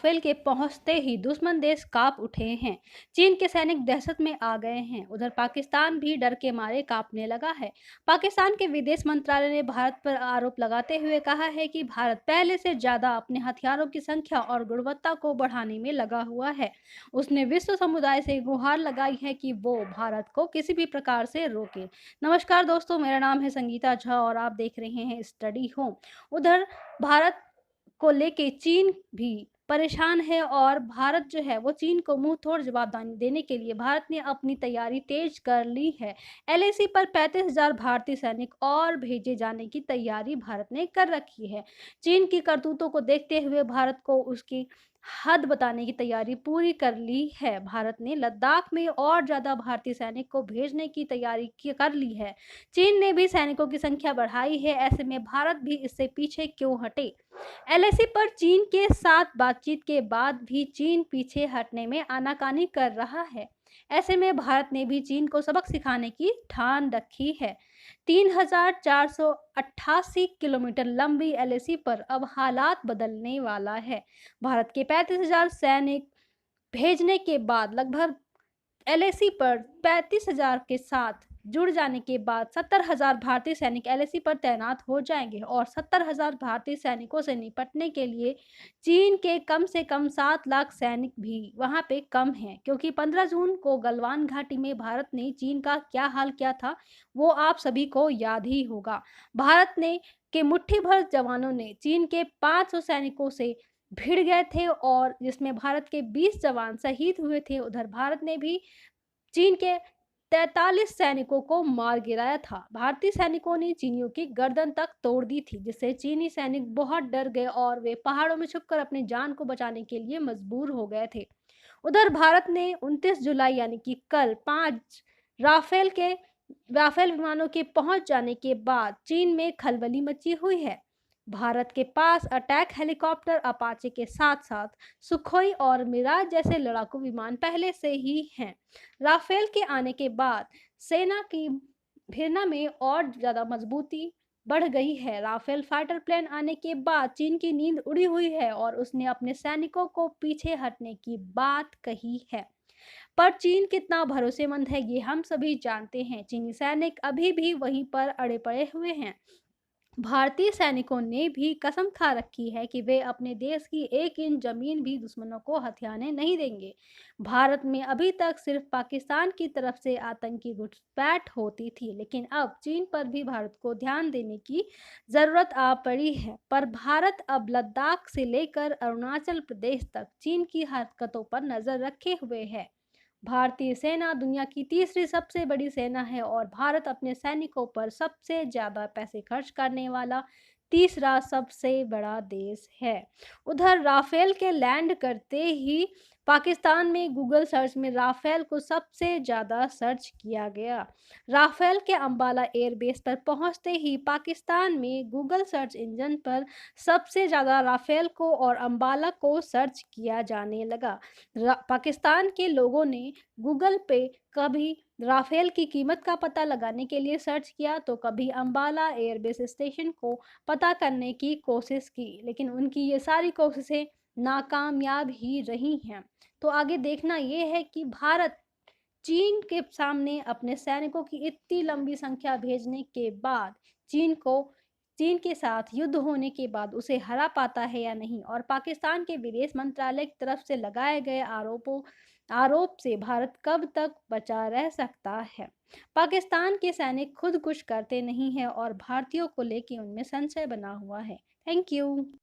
Rafale के पहुंचते ही दुश्मन देश कांप उठे हैं। चीन के सैनिक दहशत में आ गए हैं। उधर पाकिस्तान भी डर के मारे कांपने लगा है। पाकिस्तान के विदेश मंत्रालय ने भारत पर आरोप लगाते हुए कहा है कि भारत पहले से ज्यादा अपने हथियारों की संख्या और गुणवत्ता को बढ़ाने में लगा हुआ है। उसने विश्व समुदाय से गुहार लगाई है कि वो भारत को किसी भी प्रकार से रोके। नमस्कार दोस्तों, मेरा नाम है संगीता झा और आप देख रहे हैं स्टडी होम। उधर भारत को लेके चीन भी परेशान है और भारत जो है वो चीन को मुंह तोड़ जवाब देने के लिए भारत ने अपनी तैयारी तेज कर ली है। एलएसी पर 35,000 भारतीय सैनिक और भेजे जाने की तैयारी भारत ने कर रखी है। चीन की करतूतों को देखते हुए भारत को उसकी हद बताने की तैयारी पूरी कर ली है। भारत ने लद्दाख में और ज्यादा भारतीय सैनिक को भेजने की तैयारी कर ली है। चीन ने भी सैनिकों की संख्या बढ़ाई है। ऐसे में भारत भी इससे पीछे क्यों हटे। एलएसी पर चीन के साथ बातचीत के बाद भी चीन पीछे हटने में आनाकानी कर रहा है। ऐसे में भारत ने भी चीन को सबक सिखाने की ठान रखी है। 3,488 किलोमीटर लंबी एलएसी पर अब हालात बदलने वाला है। भारत के 35,000 सैनिक भेजने के बाद लगभग एलएसी पर 35,000 के साथ जुड़ जाने के बाद 70,000 भारतीय सैनिक एलएसी पर तैनात हो जाएंगे और 70,000 भारतीय सैनिकों से निपटने के लिए चीन के कम से कम 7 लाख सैनिक भी वहां पे कम हैं, क्योंकि 15 जून को गलवान घाटी में भारत ने चीन का क्या हाल किया था वो आप सभी को याद ही होगा। भारत ने के मुट्ठी भर जवानों ने चीन के 500 सैनिकों से भिड़ गए थे और जिसमें भारत के 20 जवान शहीद हुए थे। उधर भारत ने भी चीन के 43 सैनिकों को मार गिराया था। भारतीय सैनिकों ने चीनियों की गर्दन तक तोड़ दी थी, जिससे चीनी सैनिक बहुत डर गए और वे पहाड़ों में छुपकर अपनी जान को बचाने के लिए मजबूर हो गए थे। उधर भारत ने 29 जुलाई यानी कि कल 5 राफेल के राफेल विमानों के पहुंच जाने के बाद चीन में खलबली मची हुई है। भारत के पास अटैक हेलीकॉप्टर अपाचे के साथ साथ सुखोई और मिराज जैसे लड़ाकू विमान पहले से ही हैं। राफेल के आने के बाद सेना की भिड़ना में और ज्यादा मजबूती बढ़ गई है। राफेल फाइटर प्लेन आने के बाद चीन की नींद उड़ी हुई है और उसने अपने सैनिकों को पीछे हटने की बात कही है। पर चीन कितना भरोसेमंद है ये हम सभी जानते हैं। चीनी सैनिक अभी भी वहीं पर अड़े पड़े हुए हैं। भारतीय सैनिकों ने भी कसम खा रखी है कि वे अपने देश की 1 इंच जमीन भी दुश्मनों को हथियाने नहीं देंगे। भारत में अभी तक सिर्फ पाकिस्तान की तरफ से आतंकी घुसपैठ होती थी, लेकिन अब चीन पर भी भारत को ध्यान देने की जरूरत आ पड़ी है। पर भारत अब लद्दाख से लेकर अरुणाचल प्रदेश तक चीन की हरकतों पर नजर रखे हुए है। भारतीय सेना दुनिया की तीसरी सबसे बड़ी सेना है और भारत अपने सैनिकों पर सबसे ज्यादा पैसे खर्च करने वाला तीसरा सबसे बड़ा देश है। उधर राफेल के लैंड करते ही पाकिस्तान में गूगल सर्च में राफेल को सबसे ज्यादा सर्च किया गया। राफेल के अंबाला एयरबेस पर पहुंचते ही पाकिस्तान में गूगल सर्च इंजन पर सबसे ज्यादा राफेल को और अंबाला को सर्च किया जाने लगा। पाकिस्तान के लोगों ने गूगल पे कभी राफेल की कीमत का पता लगाने के लिए सर्च किया तो कभी अंबाला एयरबेस स्टेशन को पता करने की कोशिश की, लेकिन उनकी ये सारी कोशिशें नाकामयाब ही रही हैं। तो आगे देखना ये है कि भारत चीन के सामने अपने सैनिकों की इतनी लंबी संख्या भेजने के बाद चीन के साथ युद्ध होने के बाद उसे हरा पाता है या नहीं, और पाकिस्तान के विदेश मंत्रालय की तरफ से लगाए गए आरोप से भारत कब तक बचा रह सकता है। पाकिस्तान के सैनिक खुद कुछ करते नहीं हैं और भारतीयों को लेकर उनमें संशय बना हुआ है। Thank you.